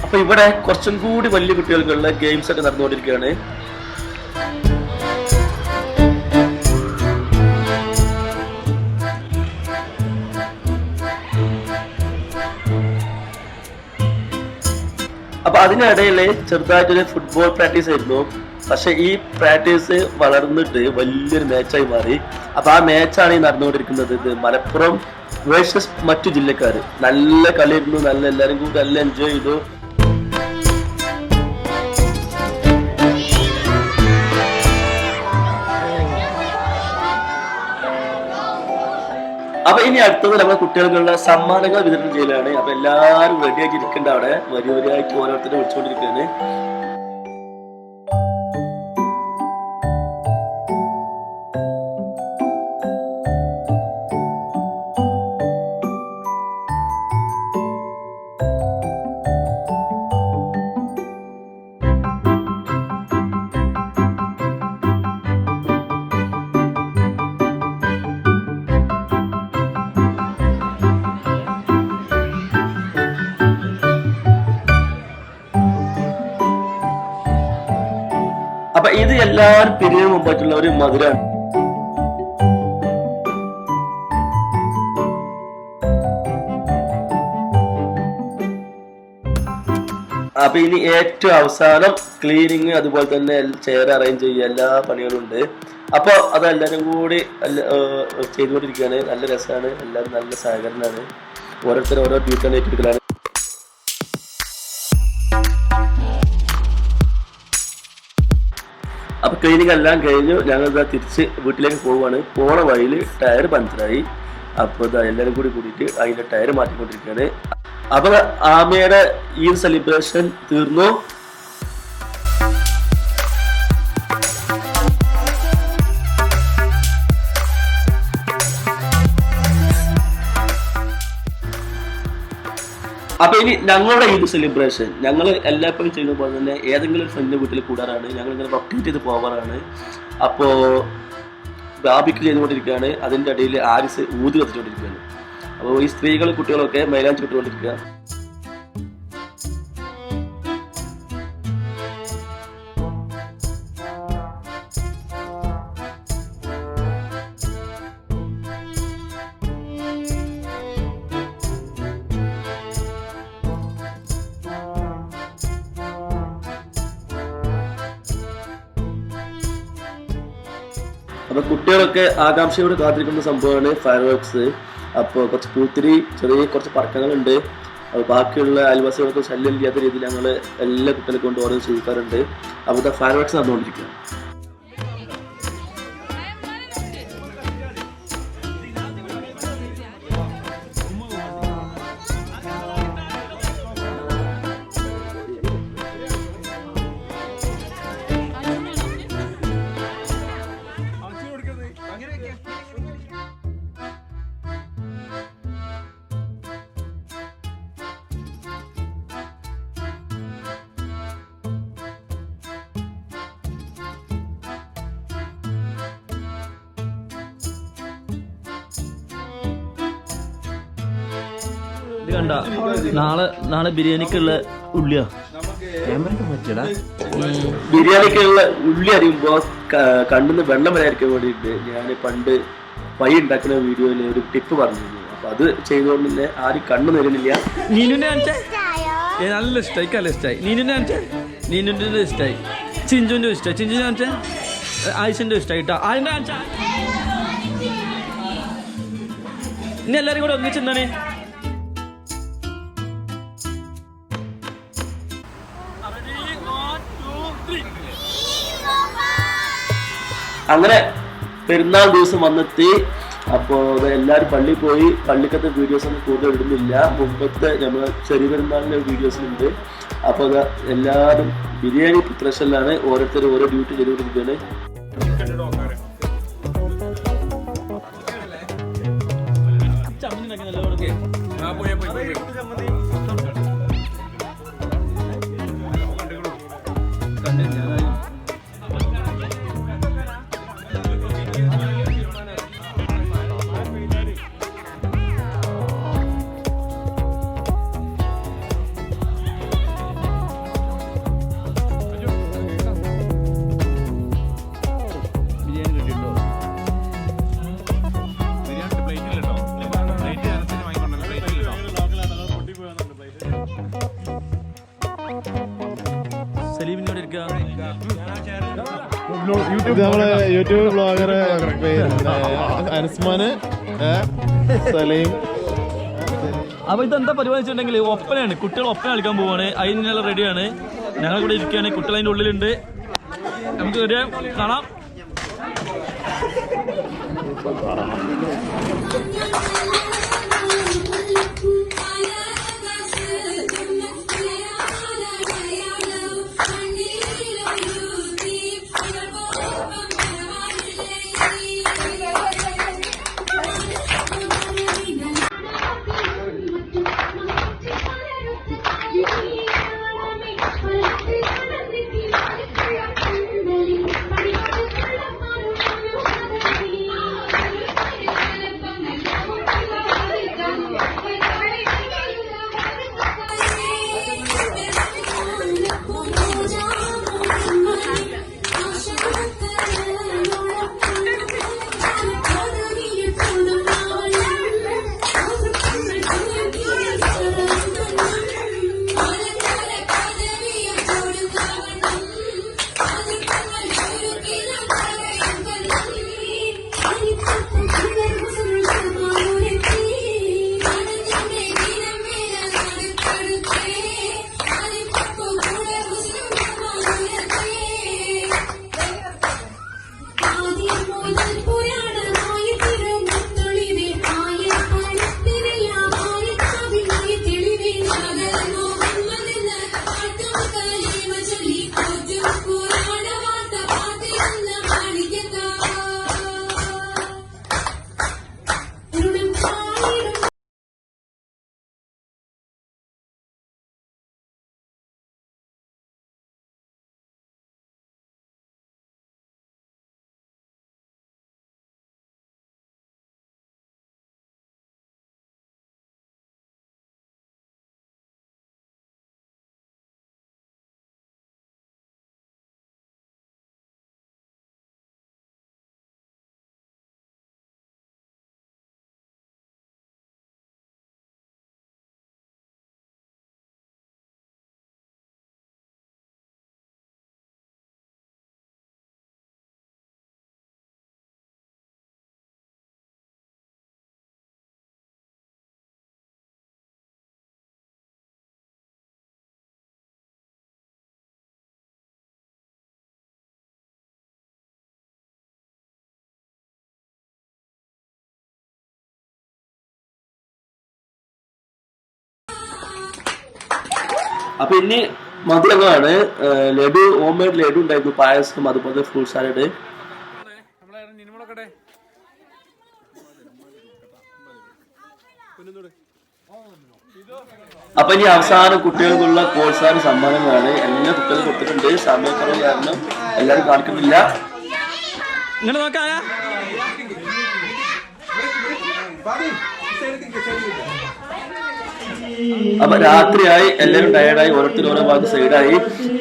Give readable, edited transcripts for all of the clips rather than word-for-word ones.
അപ്പൊ ഇവിടെ കുറച്ചും കൂടി വലിയ കുട്ടികൾക്കുള്ള ഗെയിംസ് ഒക്കെ നടന്നുകൊണ്ടിരിക്കുകയാണ്. അപ്പൊ അതിനിടയിൽ ചെറുതായിട്ടൊരു ഫുട്ബോൾ പ്രാക്ടീസ് ആയിരുന്നു. പക്ഷെ ഈ പ്രാക്ടീസ് വളർന്നിട്ട് വലിയൊരു മാച്ചായി മാറി. അപ്പൊ ആ മാച്ചാണ് ഈ നടന്നുകൊണ്ടിരിക്കുന്നത്. ഇത് മലപ്പുറം വേഴ്സസ് മറ്റു ജില്ലക്കാര്. നല്ല കളിയായിരുന്നു, നല്ല എല്ലാരും കൂടി നല്ല എൻജോയ് ചെയ്തു. അപ്പൊ ഇനി അടുത്തത് നമ്മുടെ കുട്ടികൾക്കുള്ള സമ്മാനങ്ങൾ വിതരണം ചെയ്യലാണ്. അപ്പൊ എല്ലാവരും റെഡിയാക്കി ഇരിക്കേണ്ട അവിടെ വരി വരിയായിട്ട് ഓരോരുത്തരെ വിളിച്ചുകൊണ്ടിരിക്കുകയാണ്. അപ്പൊ ഇത് എല്ലാവരും പിരിവിന് മുമ്പായിട്ടുള്ള ഒരു മധുരമാണ്. അപ്പൊ ഇനി ഏറ്റവും അവസാനം ക്ലീനിങ്, അതുപോലെ തന്നെ ചെയർ അറേഞ്ച് ചെയ്യുക, എല്ലാ പണികളും ഉണ്ട്. അപ്പൊ അതെല്ലാരും കൂടി ചെയ്തുകൊണ്ടിരിക്കുകയാണ്. നല്ല രസമാണ്, എല്ലാവരും നല്ല സഹകരണമാണ്. ഓരോരുത്തരും ഓരോ ഡ്യൂട്ടി ഏറ്റെടുക്കലാണ്. അപ്പൊ ക്ലീനിങ് എല്ലാം കഴിഞ്ഞു. ഞങ്ങൾ തിരിച്ച് വീട്ടിലേക്ക് പോവുകയാണ്. പോണ വഴിയിൽ ടയർ പഞ്ചറായി. അപ്പൊ എല്ലാവരും കൂടിയിട്ട് അതിന്റെ ടയർ മാറ്റിക്കൊണ്ടിരിക്കുകയാണ്. അപ്പൊ ആമയുടെ ഈ സെലിബ്രേഷൻ തീർന്നു. അപ്പൊ ഇനി ഞങ്ങളുടെ ഈദ് സെലിബ്രേഷൻ ഞങ്ങൾ എല്ലായ്പ്പോഴും ചെയ്യുന്ന പോലെ തന്നെ ഏതെങ്കിലും ഒരു ഫ്രണ്ടിന്റെ വീട്ടിൽ കൂടാറാണ്. ഞങ്ങൾ ഇങ്ങനെ റൊട്ടേറ്റ് ചെയ്ത് പോകാറാണ്. അപ്പോ ബാബിക്ക് ചെയ്തുകൊണ്ടിരിക്കുകയാണ്. അതിന്റെ ഇടയിൽ ആരിസ് ഊതി കത്തിച്ചുകൊണ്ടിരിക്കുകയാണ്. അപ്പോൾ ഈ സ്ത്രീകളും കുട്ടികളൊക്കെ മൈലാഞ്ചി ഇട്ടുകൊണ്ടിരിക്കുക. അപ്പൊ കുട്ടികളൊക്കെ ആകാംക്ഷയോട് കാത്തിരിക്കുന്ന സംഭവമാണ് ഫയർ വർക്ക്സ്. അപ്പോൾ കുറച്ച് പൂത്തിരി, ചെറിയ കുറച്ച് പടക്കങ്ങളുണ്ട്. ബാക്കിയുള്ള അയൽവാസികൾക്ക് ശല്യം ഇല്ലാത്ത രീതിയിൽ ഞങ്ങൾ എല്ലാ കുട്ടികളെ കൊണ്ട് ഓരോ ചെയ്യിക്കാറുണ്ട്. അപ്പോൾ ഫയർ വർക്ക്സ് നടന്നുകൊണ്ടിരിക്കുകയാണ്. കണ്ട നാളെ ബിരിയാണിക്കുള്ള ഉള്ളിയാ ബിരിയാണിക്കുള്ള ഉള്ളി അറിയുമ്പോ കണ്ണിന്ന് വെള്ളം വരാതിരിക്കാൻ വേണ്ടിയിട്ട് ഞാൻ പണ്ട് പൈ ഉണ്ടാക്കുന്ന വീഡിയോയിൽ ഒരു ടിപ്പ് പറഞ്ഞിരുന്നു. അപ്പൊ അത് ചെയ്തുകൊണ്ട് തന്നെ ആരും കണ്ണു നേരുന്നില്ല. നീനുന്റെ നല്ല ഇഷ്ടമായി, നല്ല ഇഷ്ടമായി. നീനുന്റെ ഇഷ്ടമായി, ചിഞ്ചുന്റെ ഇഷ്ടമായി, ചിഞ്ചുന്റെ ആയിഷന്റെ ഇഷ്ടമായി കേട്ടോ. അതിന്റെ ഇനി എല്ലാരും കൂടെ ഒന്നിച്ചെന്താണ് അങ്ങനെ പെരുന്നാൾ ദിവസം വന്നെത്തി. അപ്പോൾ എല്ലാവരും പള്ളിയിൽ പോയി. പള്ളിക്കത്തെ വീഡിയോസ് ഒന്നും കൂടുതൽ ഇടുന്നില്ല. മുമ്പത്തെ നമ്മൾ ചെറിയ പെരുന്നാളിൻ്റെ വീഡിയോസിലുണ്ട്. അപ്പോൾ എല്ലാവരും ബിരിയാണി പ്രിപ്പറേഷനിലാണ്. ഓരോരുത്തരും ഓരോ ഡ്യൂട്ടി ചെയ്തുകൊണ്ടിരിക്കുകയാണ്. നമ്മളെ യൂട്യൂബ് ബ്ലോഗർ അനസ്മാന് സലീം. അപ്പൊ ഇതെന്താ പരിപാടി വെച്ചിട്ടുണ്ടെങ്കിൽ ഒപ്പനയാണ്. കുട്ടികൾ ഒപ്പന കളിക്കാൻ പോവാണ്. അതിനുള്ള റെഡിയാണ്. ഞങ്ങൾ ഇവിടെ ഇരിക്കുകയാണ്. കുട്ടികൾ അതിൻ്റെ ഉള്ളിലുണ്ട്. നമുക്ക് റെഡി കാണാം. അപ്പൊ ഇനി മധുരങ്ങളാണ്. ലഡു, ഹോം മെയ്ഡ് ലഡു ഉണ്ടായിരുന്നു, പായസം, അതുപോലെ ഫ്രൂട്ട് സാലഡ്. അപ്പൊ ഇനി അവസാനം കുട്ടികൾക്കുള്ള പ്രോത്സാഹന സമ്മാനങ്ങളാണ്. എല്ലാ കുട്ടികളും കൊടുത്തിട്ടുണ്ട്. സമയക്കുറവ് കാരണം എല്ലാരും കാണിക്കുന്നില്ല. ഇങ്ങനെ നോക്കാ. അപ്പൊ രാത്രിയായി, എല്ലാവരും ടയർഡായി, ഓരോരുത്തരും ഓരോ ഭാഗത്ത് സൈഡായി.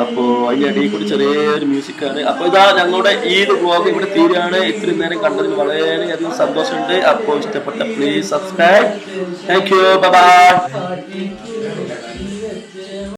അപ്പോ അതിന്റെ ഇടയിൽ കൂടി ചെറിയൊരു മ്യൂസിക് ആണ്. അപ്പൊ ഇതാ ഞങ്ങളുടെ ഈ വ്ലോഗ് ഇവിടെ തീരുകയാണ്. ഇത്രയും നേരം കണ്ടതിന് വളരെയധികം സന്തോഷമുണ്ട്. അപ്പോൾ ഇഷ്ടപ്പെട്ട please subscribe. Thank you. Bye bye.